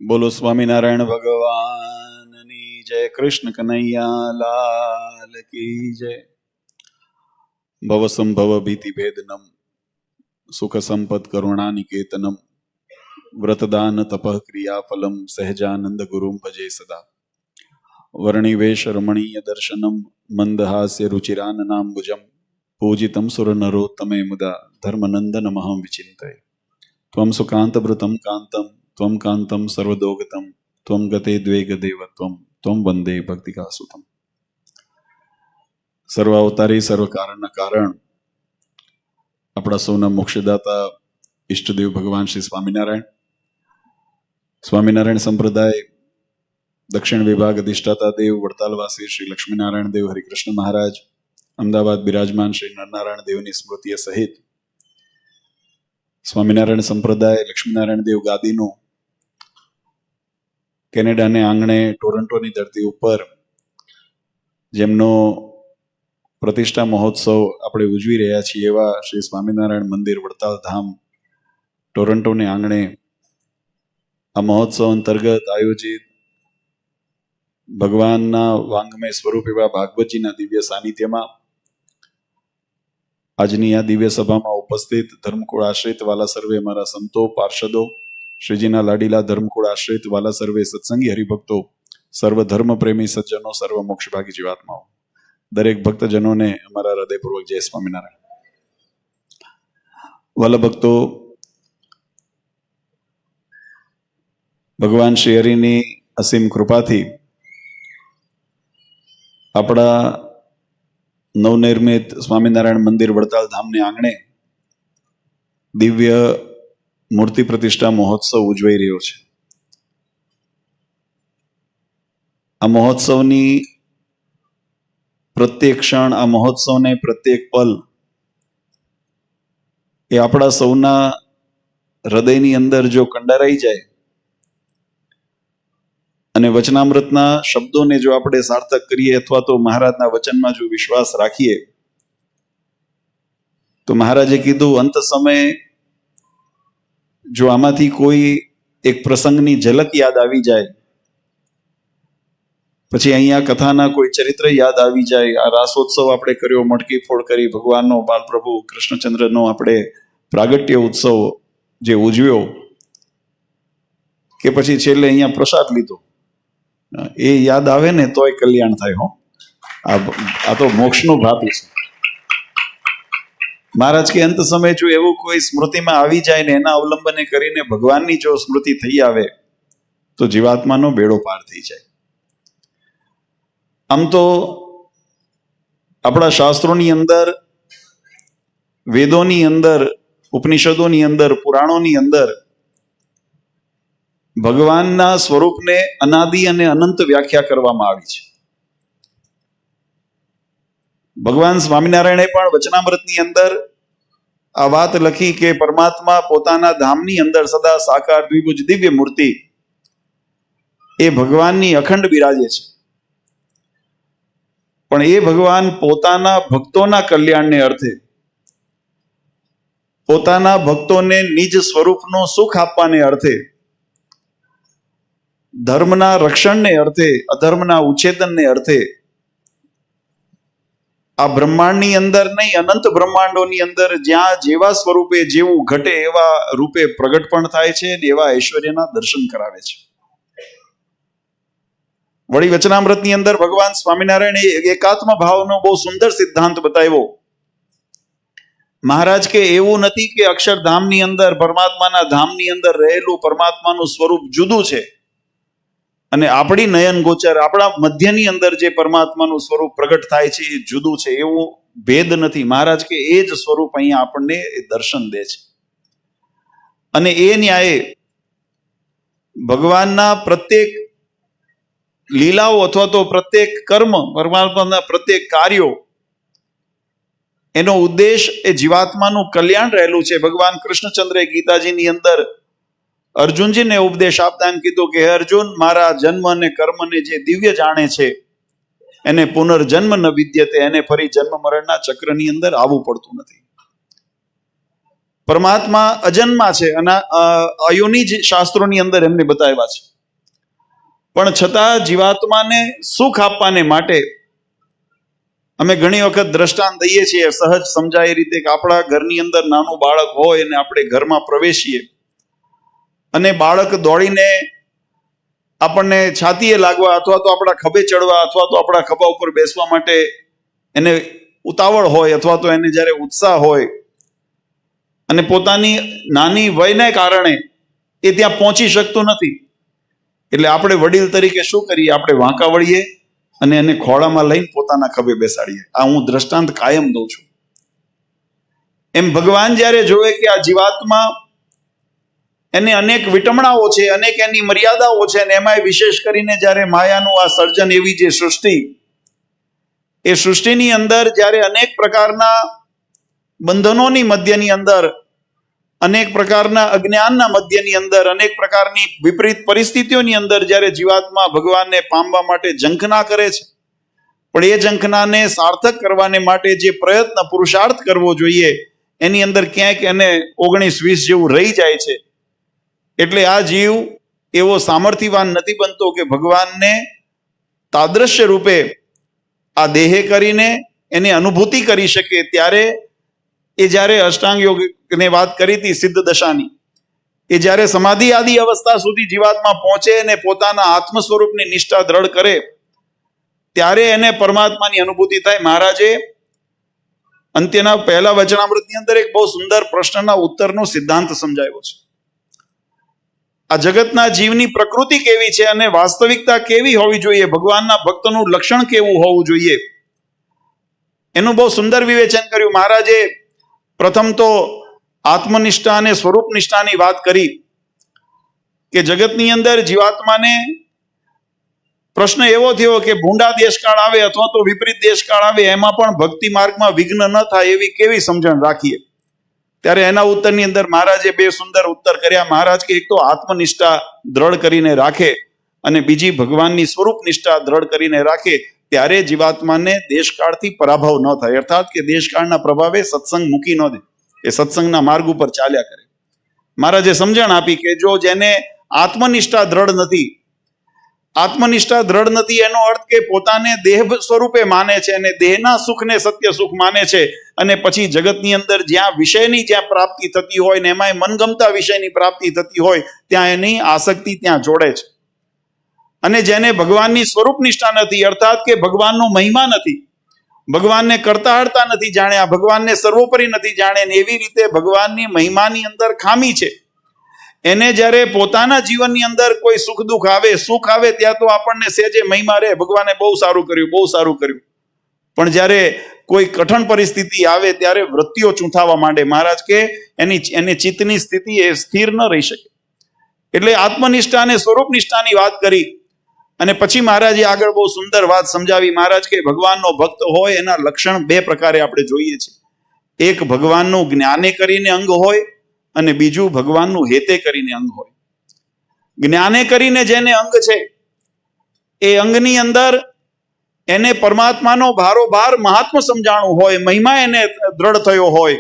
બોલો સ્વામિનારાયણ ભગવાનની જય. કૃષ્ણ કનૈયા લાલ કી જય. ભવ સંભવ ભીતિ ભેદનમ સુખ સંપદ કરુણા નિકેતનમ વ્રતદાન તપઃ ક્રિયાફલમ સહજાનંદ ગુરુમ ભજે સદા. વર્ણિવેશ રમણીય દર્શનમ મંદહાસ્ય રુચિરાનનાંબુજમ પૂજિતમ સુર નરોત્તમે મુદા ધર્મનંદનમહં વિચિંતયે. ત્વં સુકાંતભૃતં કાંતમ ત્વં કાંતમ સર્વદોગતમ ત્વં ગતે દ્વેગદેવત્વમ ત્વં વંદે ભક્તિકાસુતમ. સર્વાવતારી સર્વકારણના કારણ આપણા સૌના મોક્ષદાતા ઈષ્ટદેવ ભગવાન શ્રી સ્વામિનારાયણ. સ્વામિનારાયણ સંપ્રદાય દક્ષિણ વિભાગ અધિષ્ઠાતા દેવ વડતાલવાસી શ્રી લક્ષ્મીનારાયણ દેવ હરિકૃષ્ણ મહારાજ, અમદાવાદ બિરાજમાન શ્રી નરનારાયણ દેવની સ્મૃતિએ સહિત સ્વામિનારાયણ સંપ્રદાય લક્ષ્મીનારાયણ દેવ ગાદીનું કેનેડાને આંગણે ટોરન્ટોની ધરતી ઉપર જેમનો પ્રતિષ્ઠા મહોત્સવ આપણે ઉજવી રહ્યા છીએ એવા શ્રી સ્વામિનારાયણ મંદિર વડતાલ ધામ ટોરન્ટોને આંગણે આ મહોત્સવ અંતર્ગત આયોજિત ભગવાનના વાંગમય સ્વરૂપ એવા ભાગવતજીના દિવ્ય સાનિધ્યમાં આજની આ દિવ્ય સભામાં ઉપસ્થિત ધર્મકુળ આશ્રિત વાલા સર્વે અમારા સંતો, પાર્ષદો, શ્રીજીના લાડીલા ધર્મકુળ આશ્રિત વાલા સર્વે સત્સંગી હરિભક્તો, સર્વ ધર્મ પ્રેમી સજ્જનો, સર્વ મોક્ષભાગી જીવાત્માઓ, દરેક ભક્તજનોને અમારા હૃદયપૂર્વક જય સ્વામિનારાયણ. વાલા ભક્તો, ભગવાન શ્રી હરિની અસીમ કૃપાથી આપણા નવનિર્મિત સ્વામિનારાયણ મંદિર વડતાલ ધામને આંગણે દિવ્ય મૂર્તિ પ્રતિષ્ઠા મહોત્સવ ઉજવાઈ રહ્યો છે. આ મહોત્સવની પ્રત્યેક ક્ષણ, આ મહોત્સવને પ્રત્યેક પલ એ આપણા સૌના હૃદયની અંદર જો કંડારાઈ જાય અને વચનામૃતના શબ્દોને જો આપણે સાર્થક કરીએ અથવા તો મહારાજના વચનમાં જો વિશ્વાસ રાખીએ તો મહારાજે કીધું અંત સમયે જો આમાંથી કોઈ એક પ્રસંગની ઝલક યાદ આવી જાય, પછી અહીંયા કથાના કોઈ ચરિત્ર યાદ આવી જાય, આ રાસોત્સવ આપણે કર્યો, મટકી ફોડ કરી, ભગવાનનો બાલપ્રભુ કૃષ્ણચંદ્રનો આપણે પ્રાગટ્ય ઉત્સવ જે ઉજવ્યો, કે પછી છેલ્લે અહીંયા પ્રસાદ લીધો, એ યાદ આવે ને તોય કલ્યાણ થાય. હો, આ તો મોક્ષનું ભાતું છે. મહારાજ કે અંત સમય જો એવું કોઈ સ્મૃતિમાં આવી જાય ને એના અવલંબને કરીને ભગવાનની જો સ્મૃતિ થઈ આવે તો જીવાત્માનો બેડો પાર થઈ જાય. આમ તો આપણા શાસ્ત્રોની અંદર, વેદોની અંદર, ઉપનિષદોની અંદર, પુરાણોની અંદર ભગવાનના સ્વરૂપને અનાદિ અને અનંત વ્યાખ્યા કરવામાં આવી છે. ભગવાન સ્વામિનારાયણે પણ વચનામૃતની અંદર આ વાત લખી કે પરમાત્મા પોતાના ધામની અંદર સદા સાકાર દ્વિભુજ દિવ્ય મૂર્તિ એ ભગવાનની અખંડ બિરાજે છે. પણ એ ભગવાન પોતાના ભક્તોના કલ્યાણને અર્થે, પોતાના ભક્તોને નિજ સ્વરૂપનું સુખ આપવાને અર્થે, ધર્મના રક્ષણને અર્થે, અધર્મના ઉચ્છેદનને અર્થે આ બ્રહ્માંડની અંદર નહીં, અનંત બ્રહ્માંડોની અંદર જ્યાં જેવા સ્વરૂપે જેવું ઘટે એવા રૂપે પ્રગટ પણ થાય છે અને એવા ઐશ્વર્યના દર્શન કરાવે છે. વળી વચનામૃતની અંદર ભગવાન સ્વામિનારાયણે એકાત્મ ભાવનો બહુ સુંદર સિદ્ધાંત બતાવ્યો. મહારાજ કે એવું નથી કે અક્ષરધામની અંદર, પરમાત્માના ધામની અંદર રહેલું પરમાત્માનું સ્વરૂપ જુદું છે અને આપણી નયન ગોચર, આપણા મધ્યની અંદર જે પરમાત્માનું સ્વરૂપ પ્રગટ થાય છે એ જુદું છે, એવું ભેદ નથી. મહારાજ કે એ જ સ્વરૂપ અહીંયા આપણને દર્શન દે છે. અને એ ન્યાયે ભગવાનના પ્રત્યેક લીલાઓ અથવા તો પ્રત્યેક કર્મ, પરમાત્માના પ્રત્યેક કાર્યો, એનો ઉદ્દેશ એ જીવાત્માનું કલ્યાણ રહેલું છે. ભગવાન કૃષ્ણચંદ્રે ગીતાજીની અંદર અર્જુનજીને ઉપદેશ આપતા એમ કીધું કે હે અર્જુન, મારા જન્મ અને કર્મને જે દિવ્ય જાણે છે એને પુનર્જન્મ ન વિદ્યતે, એને ફરી જન્મ મરણના ચક્રની અંદર આવવું પડતું નથી. પરમાત્મા અજન્મા છે અને અયોની જ શાસ્ત્રોની અંદર એમને બતાવ્યા છે. પણ છતાં જીવાત્માને સુખ આપવાને માટે અમે ઘણી વખત દ્રષ્ટાંત દઈએ છીએ, સહજ સમજાય એ રીતે, કે આપણા ઘરની અંદર નાનું બાળક હોય અને આપણે ઘરમાં પ્રવેશીએ અને બાળક દોડીને આપણને છાતીએ લાગવા અથવા તો આપણા ખભે ચડવા અથવા તો આપણા ખભા ઉપર બેસવા માટે એને ઉતાવળ હોય અથવા તો એને જ્યારે ઉત્સાહ હોય અને પોતાની નાની વયને કારણે એ ત્યાં પહોંચી શકતું નથી, એટલે આપણે વડીલ તરીકે શું કરીએ? આપણે વાંકા વળીએ અને એને ખોળામાં લઈને પોતાના ખભે બેસાડીએ. આ હું દ્રષ્ટાંત કાયમ દઉં છું. એમ ભગવાન જ્યારે જોવે કે આ જીવાત્મા એને અનેક વિટમણાઓ છે, અનેક એની મર્યાદાઓ છે, અને એમાં વિશેષ કરીને જ્યારે માયાનું આ સર્જન, એવી જે સૃષ્ટિ, એ સૃષ્ટિની અંદર જ્યારે અનેક પ્રકારના બંધનોની મધ્યની અંદર, અનેક પ્રકારના અજ્ઞાનના મધ્યની અંદર, અનેક પ્રકારની વિપરીત પરિસ્થિતિઓની અંદર જ્યારે જીવાત્મા ભગવાનને પામવા માટે ઝંખના કરે છે, પણ એ ઝંખનાને સાર્થક કરવાને માટે જે પ્રયત્ન, પુરુષાર્થ કરવો જોઈએ, એની અંદર ક્યાંક એને 19-20 જેવું રહી જાય છે. એટલે આ જીવ એવો સામર્થ્યવાન નથી બનતો કે ભગવાનને તાદ્રશ્ય રૂપે આ દેહે કરીને એની અનુભૂતિ કરી શકે. ત્યારે એ જ્યારે અષ્ટાંગ યોગની વાત કરી હતી, સિદ્ધ દશાની, એ જ્યારે સમાધિ આદિ અવસ્થા સુધી જીવાત્મા પહોંચે અને પોતાના આત્મ સ્વરૂપની નિષ્ઠા દ્રઢ કરે, ત્યારે એને પરમાત્માની અનુભૂતિ થાય. મહારાજે અંત્યના પહેલા વચનામૃતની અંદર એક બહુ સુંદર પ્રશ્નના ઉત્તરનો સિદ્ધાંત સમજાવ્યો છે. આ જગતના જીવની પ્રકૃતિ કેવી છે અને વાસ્તવિકતા કેવી હોવી જોઈએ, ભગવાનના ભક્તનું લક્ષણ કેવું હોવું જોઈએ, એનું બહુ સુંદર વિવેચન કર્યું. મહારાજે પ્રથમ તો આત્મનિષ્ઠા અને સ્વરૂપ નિષ્ઠાની વાત કરી કે જગતની અંદર જીવાત્માને પ્રશ્ન એવો થયો કે ભૂંડા દેશકાળ આવે અથવા તો વિપરીત દેશકાળ આવે, એમાં પણ ભક્તિ માર્ગમાં વિઘ્ન ન થાય એવી કેવી સમજણ રાખીએ? ત્યારે એના ઉત્તરની અંદર મહારાજે બે સુંદર ઉત્તર કર્યા. મહારાજ કે એક તો આત્મનિષ્ઠા દ્રઢ કરીને રાખે અને બીજી ભગવાનની સ્વરૂપ નિષ્ઠા દ્રઢ કરીને રાખે, ત્યારે જીવાત્માને દેશકાળથી પરાભવ ન થાય. અર્થાત કે દેશકાળના પ્રભાવે સત્સંગ મૂકી ન દે, એ સત્સંગના માર્ગ ઉપર ચાલ્યા કરે. મહારાજે સમજણ આપી કે જો જેને આત્મનિષ્ઠા દ્રઢ નથી, આત્મનિષ્ઠા દ્રઢ નથી એનો અર્થ કે પોતાને દેહ સ્વરૂપે માને છે અને દેહના સુખને સત્ય સુખ માને છે, અને પછી જગતની અંદર જ્યાં વિષયની જ્યાં પ્રાપ્તિ થતી હોય ને એમાંય મનગમતા વિષયની પ્રાપ્તિ થતી હોય ત્યાં એની આસક્તિ ત્યાં જોડે છે. અને જેને ભગવાનની સ્વરૂપ નિષ્ઠા નથી, અર્થાત કે ભગવાનનો મહિમા નથી, ભગવાનને કરતા હરતા નથી જાણ્યા, ભગવાનને સર્વોપરી નથી જાણે, એવી રીતે ભગવાનની મહિમાની અંદર ખામી છે, એને જ્યારે પોતાના જીવનની અંદર કોઈ સુખ દુઃખ આવે, સુખ આવે ત્યાં તો આપણને સહેજે મહિમા રહે, ભગવાને બહુ સારું કર્યું, બહુ સારું કર્યું, પણ જ્યારે કોઈ કઠણ પરિસ્થિતિ આવે ત્યારે વૃત્તિઓ ચૂંથાવા માંડે. મહારાજ કે એની ચિત્તની સ્થિતિ એ સ્થિર ન રહી શકે. એટલે આત્મનિષ્ઠા અને સ્વરૂપ નિષ્ઠાની વાત કરી અને પછી મહારાજે આગળ બહુ સુંદર વાત સમજાવી. મહારાજ કે ભગવાનનો ભક્ત હોય એના લક્ષણ બે પ્રકારે આપણે જોઈએ છીએ. એક ભગવાનનું જ્ઞાને કરીને અંગ હોય અને બીજું ભગવાનનું હેતે કરીને અંગ હોય. જ્ઞાને કરીને જેને અંગ છે એ અંગની અંદર એને પરમાત્માનો ભારોભાર મહાત્મ સમજાણું હોય, મહિમા એને દ્રઢ થયો હોય,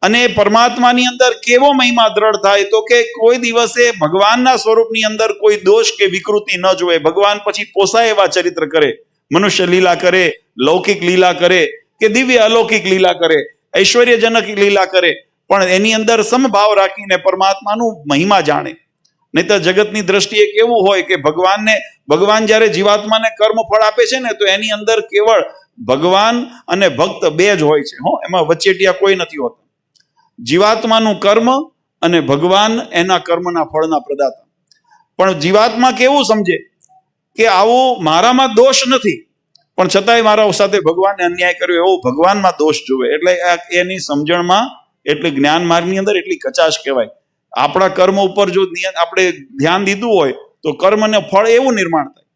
અને પરમાત્માની અંદર કેવો મહિમા દ્રઢ થાય તો કે કોઈ દિવસે ભગવાનના સ્વરૂપની અંદર કોઈ દોષ કે વિકૃતિ ન જોવે. ભગવાન પછી પોસાય એવા ચરિત્ર કરે, મનુષ્ય લીલા કરે, લૌકિક લીલા કરે કે દિવ્ય અલૌકિક લીલા કરે, ઐશ્વર્યજનક લીલા કરે, પણ એની અંદર સમભાવ રાખીને પરમાત્માનું મહિમા જાણે. નહીં તો જગતની દ્રષ્ટિએ કેવું હોય કે ભગવાન જ્યારે જીવાત્માને કર્મ ફળ આપે છે ને તો એની અંદર કેવળ ભગવાન અને ભક્ત બે જ હોય છે, એમાં વચેટિયા કોઈ નથી હોતા. જીવાત્માનું કર્મ અને ભગવાન એના કર્મના ફળના પ્રદાતા. પણ જીવાત્મા કેવું સમજે કે આવું મારામાં દોષ નથી, પણ છતાંય મારા સાથે ભગવાને અન્યાય કર્યો એવો ભગવાનમાં દોષ જોવે. એટલે એની સમજણમાં, એટલે જ્ઞાન માર્ગની અંદર એટલી કચાશ કહેવાય. આપણા કર્મ ઉપર જો આપણે ધ્યાન દીધું હોય તો કર્મને ફળ એવું નિર્માણ થાય.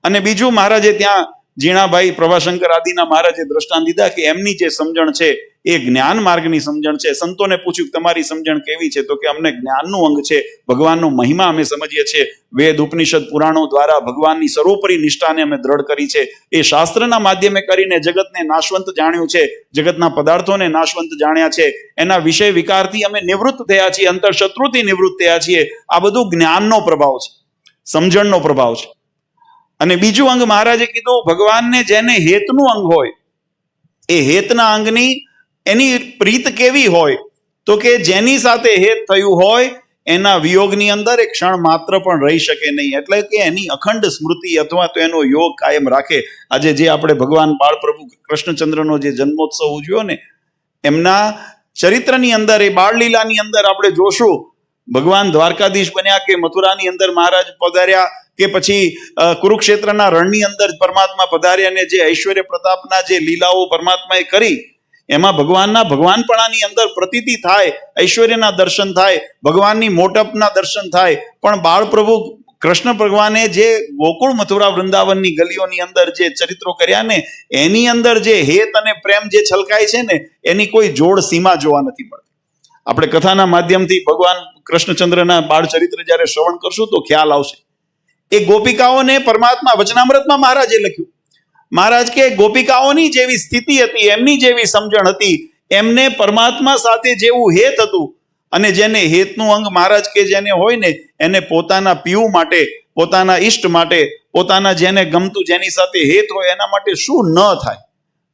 અને બીજું મહારાજે ત્યાં જીણાભાઈ પ્રભાશંકર આદિના મહારાજે દ્રષ્ટાંત દીધા કે એમની જે સમજણ છે એ જ્ઞાન માર્ગની સમજણ છે. સંતોને પૂછ્યું તમારી સમજણ કેવી છે? તો કે અમને જ્ઞાનનું અંગ છે, ભગવાનનો મહિમા અમે સમજીએ છીએ, વેદ ઉપનિષદ પુરાણો દ્વારા ભગવાનની સર્વોપરી નિષ્ઠાને અમે દ્રઢ કરી છે, એ શાસ્ત્રના માધ્યમે કરીને જગતને નાશવંત જાણ્યું છે, જગતના પદાર્થોને નાશવંત જાણ્યા છે, એના વિષય વિકારથી અમે નિવૃત્ત થયા છીએ, અંતરશત્રુથી નિવૃત્ત થયા છીએ. આ બધું જ્ઞાનનો પ્રભાવ છે, સમજણનો પ્રભાવ છે. અને બીજું અંગ મહારાજે કીધું, ભગવાનને જેને હેતનું અંગ હોય, એ હેતના અંગની એની પ્રીત કેવી હોય, તો કે જેની સાથે હેત થયું હોય એના વિયોગની અંદર એક ક્ષણ માત્ર પણ રહી શકે નહીં, એટલે કે એની અખંડ સ્મૃતિ અથવા તો એનો યોગ કાયમ રાખે. આજે જે આપણે ભગવાન બાળપ્રભુ કૃષ્ણચંદ્રનો જે જન્મોત્સવ ઉજવ્યો ને, એમના ચરિત્રની અંદર, એ બાળલીલાની અંદર આપણે જોશું, ભગવાન દ્વારકાધીશ બન્યા કે મથુરાની અંદર મહારાજ પધાર્યા કે પછી કુરુક્ષેત્રના રણની અંદર પરમાત્મા પધાર્યા, ને જે ઐશ્વર્ય પ્રતાપના જે લીલાઓ પરમાત્માએ કરી, એમાં ભગવાનના ભગવાનપણાની અંદર પ્રતીતિ થાય, ઐશ્વર્યના દર્શન થાય, ભગવાનની મોટપના દર્શન થાય. પણ બાળપ્રભુ કૃષ્ણ ભગવાને જે ગોકુળ મથુરા વૃંદાવનની ગલીઓની અંદર જે ચરિત્રો કર્યા ને, એની અંદર જે હેત અને પ્રેમ જે છલકાય છે ને, એની કોઈ જોડ સીમા જોવા નથી મળતી. આપણે કથાના માધ્યમથી ભગવાન કૃષ્ણચંદ્રના બાળ ચરિત્ર જ્યારે શ્રવણ કરશું તો ખ્યાલ આવશે. એ ગોપિકાઓને પરમાત્મા વચનામૃતમાં મહારાજે લખ્યું. મહારાજ કે ગોપિકાઓની જેવી સ્થિતિ હતી, એમની જેવી સમજણ હતી, એમને પરમાત્મા સાથે જેવું હેત હતું, અને જેને હેતનું અંગ મહારાજ કે જેને હોય ને, એને પોતાના પીવું માટે, પોતાના ઈષ્ટ માટે, પોતાના જેને ગમતું, જેની સાથે હેત હોય એના માટે શું ન થાય.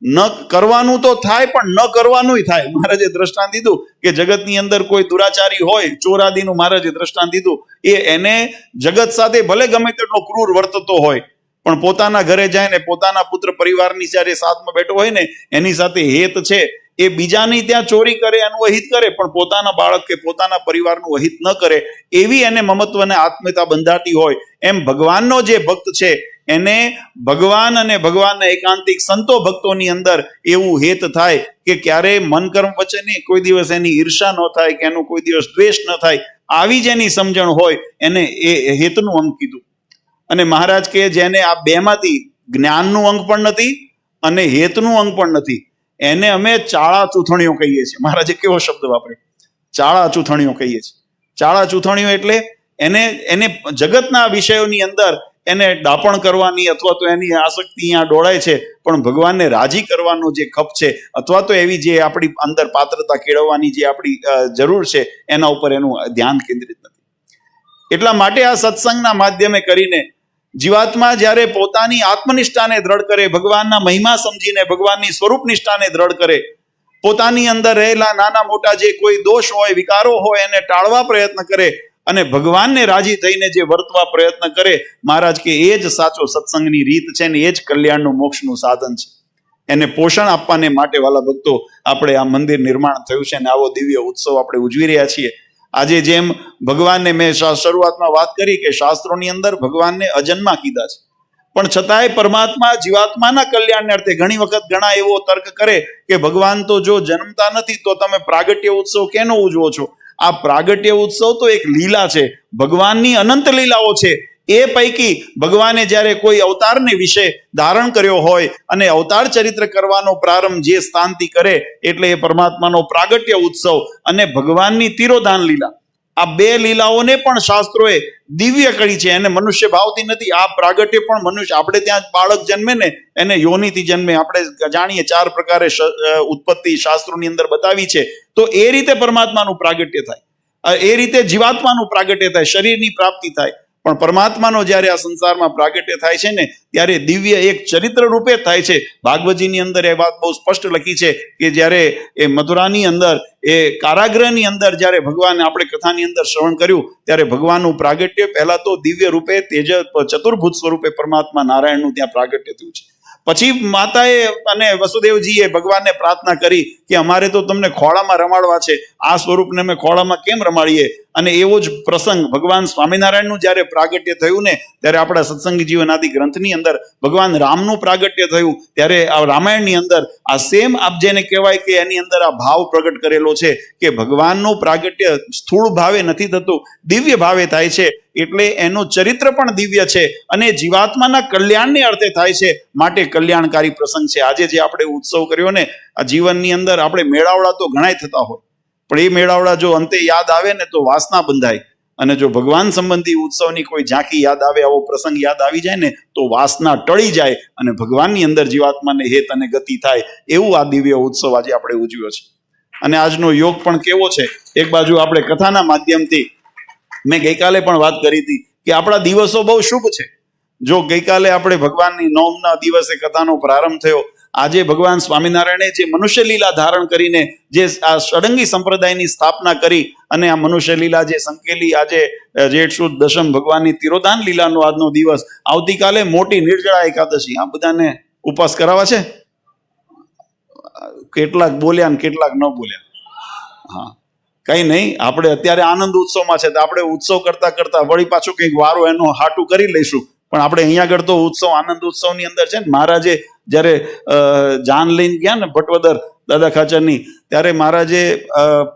ન કરવાનું તો થાય, પણ ન કરવાનું થાય. મહારાજે દ્રષ્ટાંત દીધું કે જગતની અંદર કોઈ દુરાચારી હોય, ચોરાદીનું મહારાજે દ્રષ્ટાંત દીધું, એને જગત સાથે ભલે ગમે તેટલો ક્રૂર વર્તતો હોય, પણ પોતાના ઘરે જાય ને પોતાના પુત્ર પરિવારની જ્યારે સાથમાં બેઠો હોય ને, એની સાથે હેત છે, એ બીજાની ત્યાં ચોરી કરે, એનું અહિત કરે, પણ પોતાના બાળક કે પોતાના પરિવારનું અહિત ન કરે, એવી એને મમત્વ અને આત્મીયતા બંધાતી હોય. એમ ભગવાનનો જે ભક્ત છે એને ભગવાન અને ભગવાનના એકાંતિક સંતો ભક્તોની અંદર એવું હેત થાય કે ક્યારેય મન કર્મ વચ્ચે કોઈ દિવસ એની ઈર્ષા ન થાય, કે એનો કોઈ દિવસ દ્વેષ ન થાય. આવી જેની સમજણ હોય એને એ હેતનું અંગ કીધું. અને મહારાજ કે જેને આ બેમાંથી જ્ઞાનનું અંગ પણ નથી અને હેતનું અંગ પણ નથી, એને અમે ચાળા ચૂથણીઓ કહીએ છીએ. મહારાજે કેવો શબ્દ વાપર્યો, ચાળા ચૂથણીઓ કહીએ છીએ. ચાળા ચૂથણીઓ એટલે એને જગતના વિષયોની અંદર એને ડાપણ કરવાની અથવા તો એની આસક્તિ અહીંયા ડોળાય છે, પણ ભગવાનને રાજી કરવાનો જે ખપ છે અથવા તો એવી જે આપણી અંદર પાત્રતા કેળવવાની જે આપણી જરૂર છે, એના ઉપર એનું ધ્યાન કેન્દ્રિત નથી. એટલા માટે આ સત્સંગના માધ્યમે કરીને જીવાત્મા જ્યારે પોતાની આત્મનિષ્ઠાને દ્રઢ કરે, ભગવાનના મહિમા સમજીને ભગવાનની સ્વરૂપ નિષ્ઠાને દ્રઢ કરે, પોતાની અંદર રહેલા નાના મોટા જે કોઈ દોષ હોય, વિકારો હોય, એને ટાળવા પ્રયત્ન કરે અને ભગવાનને રાજી થઈને જે વર્તવા પ્રયત્ન કરે, મહારાજ કે એ જ સાચો સત્સંગની રીત છે ને એ જ કલ્યાણનું મોક્ષનું સાધન છે. એને પોષણ આપવાને માટે વાલા ભક્તો આપણે આ મંદિર નિર્માણ થયું છે અને આવો દિવ્ય ઉત્સવ આપણે ઉજવી રહ્યા છીએ. આજે જેમ ભગવાનને મેં શરૂઆતમાં વાત કરી કે શાસ્ત્રોની અંદર ભગવાનને અજન્મા કીધા છે, પણ છતાંય પરમાત્મા જીવાત્માના કલ્યાણને અર્થે ઘણી વખત ઘણા એવો તર્ક કરે કે ભગવાન તો જો જન્મતા નથી તો તમે પ્રાગટ્ય ઉત્સવ કેનો ઉજવો છો? આ પ્રાગટ્ય ઉત્સવ તો એક લીલા છે, ભગવાનની અનંત લીલાઓ છે. એ પૈકી ભગવાને જ્યારે કોઈ અવતારને વિશે ધારણ કર્યો હોય અને અવતાર ચરિત્ર કરવાનો પ્રારંભ જે સ્થાનથી કરે, એટલે એ પરમાત્માનો પ્રાગટ્ય ઉત્સવ અને ભગવાનની તિરોધાન લીલા, આ બે લીલાઓને પણ શાસ્ત્રોએ દિવ્ય કરી છે. એને મનુષ્ય ભાવથી નથી. આ પ્રાગટ્ય પણ મનુષ્ય, આપણે ત્યાં બાળક જન્મે ને એને યોનિથી જન્મે, આપણે જાણીએ 4 પ્રકારે ઉત્પત્તિ શાસ્ત્રોની અંદર બતાવી છે. તો એ રીતે પરમાત્માનું પ્રાગટ્ય થાય, એ રીતે જીવાત્માનું પ્રાગટ્ય થાય, શરીરની પ્રાપ્તિ થાય. પણ પરમાત્માનો જ્યારે આ સંસારમાં પ્રાગટ્ય થાય છે ને, ત્યારે દિવ્ય એક ચરિત્ર રૂપે થાય છે. ભાગવતજીની અંદર એ વાત બહુ સ્પષ્ટ લખી છે કે જ્યારે એ મથુરાની અંદર એ કારાગૃહની અંદર જ્યારે ભગવાન આપણે કથાની અંદર શ્રવણ કર્યું, ત્યારે ભગવાનનું પ્રાગટ્ય પહેલા તો દિવ્ય રૂપે ચતુર્ભુત સ્વરૂપે પરમાત્મા નારાયણનું ત્યાં પ્રાગટ્ય થયું છે. પછી માતાએ અને વસુદેવજીએ ભગવાનને પ્રાર્થના કરી કે અમારે તો તમને ખોળામાં રમાડવા છે, આ સ્વરૂપને અમે ખોળામાં કેમ રમાડીએ? અને એવો જ પ્રસંગ ભગવાન સ્વામિનારાયણનું જ્યારે પ્રાગટ્ય થયું ને, ત્યારે આપણા સત્સંગી જીવન આદિ ગ્રંથની અંદર ભગવાન રામનું પ્રાગટ્ય થયું, ત્યારે આ રામાયણની અંદર આ સેમ આપ જેને કહેવાય કે એની અંદર આ ભાવ પ્રગટ કરેલો છે કે ભગવાનનું પ્રાગટ્ય સ્થૂળ ભાવે નથી થતું, દિવ્ય ભાવે થાય છે. એટલે એનું ચરિત્ર પણ દિવ્ય છે અને જીવાત્માના કલ્યાણને અર્થે થાય છે, માટે કલ્યાણકારી પ્રસંગ છે. આજે જે આપણે ઉત્સવ કર્યો ને, આ જીવનની અંદર આપણે મેળાવડા તો ઘણાય થતા હોય, પણ એ મેળાવડા જો અંતે યાદ આવે ને તો વાસના બંધાય, અને જો ભગવાન સંબંધી ઉત્સવની કોઈ ઝાંખી યાદ આવે, આવો પ્રસંગ યાદ આવી જાય ને તો વાસના ટળી જાય અને ભગવાનની અંદર જીવાત્માને હેત અને ગતિ થાય. એવું આ દિવ્ય ઉત્સવ આજે આપણે ઉજવ્યો છે. અને આજનો યોગ પણ કેવો છે, એક બાજુ આપણે કથાના માધ્યમથી, મેં ગઈકાલે પણ વાત કરી હતી કે આપણા દિવસો બહુ શુભ છે. જો ગઈકાલે આપણે ભગવાનની નોમના દિવસે કથાનો પ્રારંભ થયો, આજે ભગવાન સ્વામિનારાયણે જે મનુષ્ય લીલા ધારણ કરીને જે આ ષડંગી સંપ્રદાયની સ્થાપના કરી અને આ મનુષ્ય લીલા જે સંકેલી, આજે જેઠ સુદ દશમ ભગવાનની તિરોધાન લીલાનો આજનો દિવસ, આવતીકાલે મોટી નિર્જળા એકાદશી, આ બધાને ઉપવાસ કરાવવા છે. કેટલાક બોલ્યા ને કેટલાક ન બોલ્યા. હા, કઈ નહીં, આપણે અત્યારે આનંદ ઉત્સવમાં છે તો આપણે ઉત્સવ કરતા કરતા વળી પાછું કંઈક વારો એનો હાટું કરી લઈશું. પણ આપણે અહીંયા આગળ તો ઉત્સવ, આનંદ ઉત્સવની અંદર છે ને, મહારાજે જ્યારે જાન લઈને ગયા ને ભટવદર દાદા ખાચરની, ત્યારે મહારાજે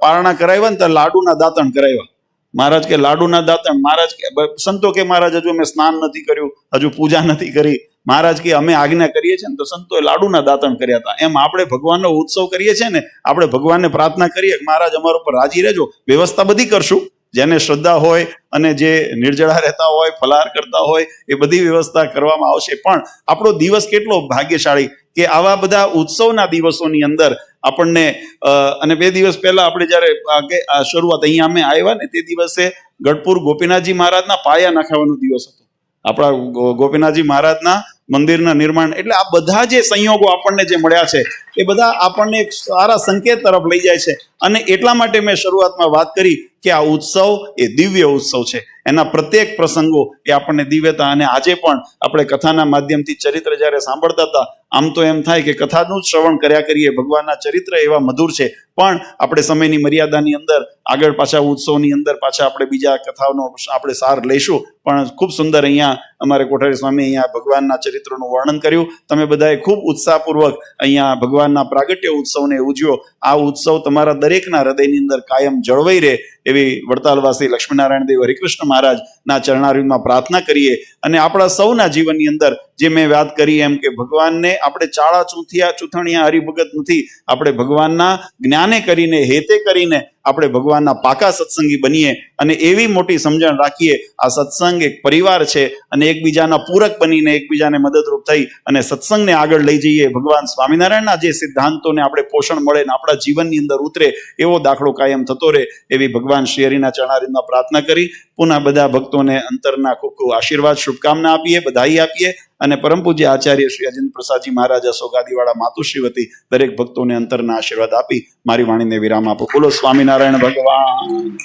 પારણા કરાવ્યા ને ત્યારે લાડુના દાંતણ કરાવ્યા. મહારાજ કે લાડુના દાંતણ, મહારાજ કે સંતો કે મહારાજ હજુ અમે સ્નાન નથી કર્યું, હજુ પૂજા નથી કરી. મહારાજ કે અમે આજ્ઞા કરીએ છીએ ને તો સંતોએ લાડુના દાંતણ કર્યા હતા. એમ આપણે ભગવાનનો ઉત્સવ કરીએ છીએ ને, આપણે ભગવાનને પ્રાર્થના કરીએ કે મહારાજ અમારા ઉપર રાજી રહેજો. વ્યવસ્થા બધી કરશું, જેને શ્રદ્ધા હોય અને જે નિર્જળા રહેતા હોય, ફલાહાર કરતા હોય, એ બધી વ્યવસ્થા કરવામાં આવશે. પણ આપણો દિવસ કેટલો ભાગ્યશાળી કે આવા બધા ઉત્સવના દિવસોની અંદર આપણને અને 2 દિવસ પહેલા આપણે જ્યારે શરૂઆત અહીંયા અમે આવ્યા ને, તે દિવસે ગઢપુર ગોપીનાથજી મહારાજના પાયા નાખવાનો દિવસ હતો. આપણા ગોપીનાથજી મહારાજના મંદિરના નિર્માણ, એટલે આ બધા જે સંયોગો આપણને જે મળ્યા છે એ બધા આપણને એક સારા સંકેત તરફ લઈ જાય છે. અને એટલા માટે મેં શરૂઆતમાં વાત કરી કે આ ઉત્સવ એ દિવ્ય ઉત્સવ છે. એના પ્રત્યેક પ્રસંગો એ આપણને દિવ્યતા, અને આજે પણ આપણે કથાના માધ્યમથી ચરિત્ર જ્યારે સાંભળતા હતા, આમ તો એમ થાય કે કથાનું જ શ્રવણ કર્યા કરીએ, ભગવાનના ચરિત્ર એવા મધુર છે. પણ આપણે સમયની મર્યાદાની અંદર આગળ પાછા ઉત્સવની અંદર પાછા આપણે બીજા કથાઓનો આપણે સાર લઈશું. પણ ખૂબ સુંદર અહીંયા અમારે કોઠારી સ્વામી અહીંયા ભગવાનના ચરિત્રનું વર્ણન કર્યું. તમે બધાએ ખૂબ ઉત્સાહપૂર્વક અહીંયા ભગવાનના પ્રાગટ્ય ઉત્સવને ઉજવ્યો. આ ઉત્સવ તમારા દરેકના હૃદયની અંદર કાયમ જળવાઈ રહે એવી વડતાલવાસી લક્ષ્મીનારાયણ દેવ હરિકૃષ્ણ મહારાજના ચરણારવિંદમાં પ્રાર્થના કરીએ. અને આપણા સૌના જીવનની અંદર જે મેં વાત કરી એમ કે ભગવાનને આપણે ચાળા ચૂથણિયા હરિભગત નથી, આપણે ભગવાનના જ્ઞાને કરીને, હેતે કરીને આપણે ભગવાનના પાકા સત્સંગી બનીએ અને એવી મોટી સમજણ રાખીએ આ સત્સંગ એક પરિવાર છે અને એકબીજાના પૂરક બનીને એકબીજાને મદદરૂપ થઈ અને સત્સંગને આગળ લઈ જઈએ. ભગવાન સ્વામિનારાયણના જે સિદ્ધાંતોને આપણે પોષણ મળે ને આપણા જીવનની અંદર ઉતરે એવો દાખલો કાયમ થતો રહે એવી ભગવાન શ્રી હરિના ચરણારવિંદમાં પ્રાર્થના કરી પુનઃ બધા ભક્તોને અંતરના ખૂબ ખૂબ આશીર્વાદ, શુભકામના આપીએ, બધાઈ આપીએ. અને પરમ પૂજ્ય આચાર્ય શ્રી અજેન્દ્ર પ્રસાદજી મહારાજ સોગાદીવાળા માતુશ્રી વતી દરેક ભક્તોને અંતરના આશીર્વાદ આપી મારી વાણીને વિરામ આપો. બોલો સ્વામિનારાયણ ભગવાન.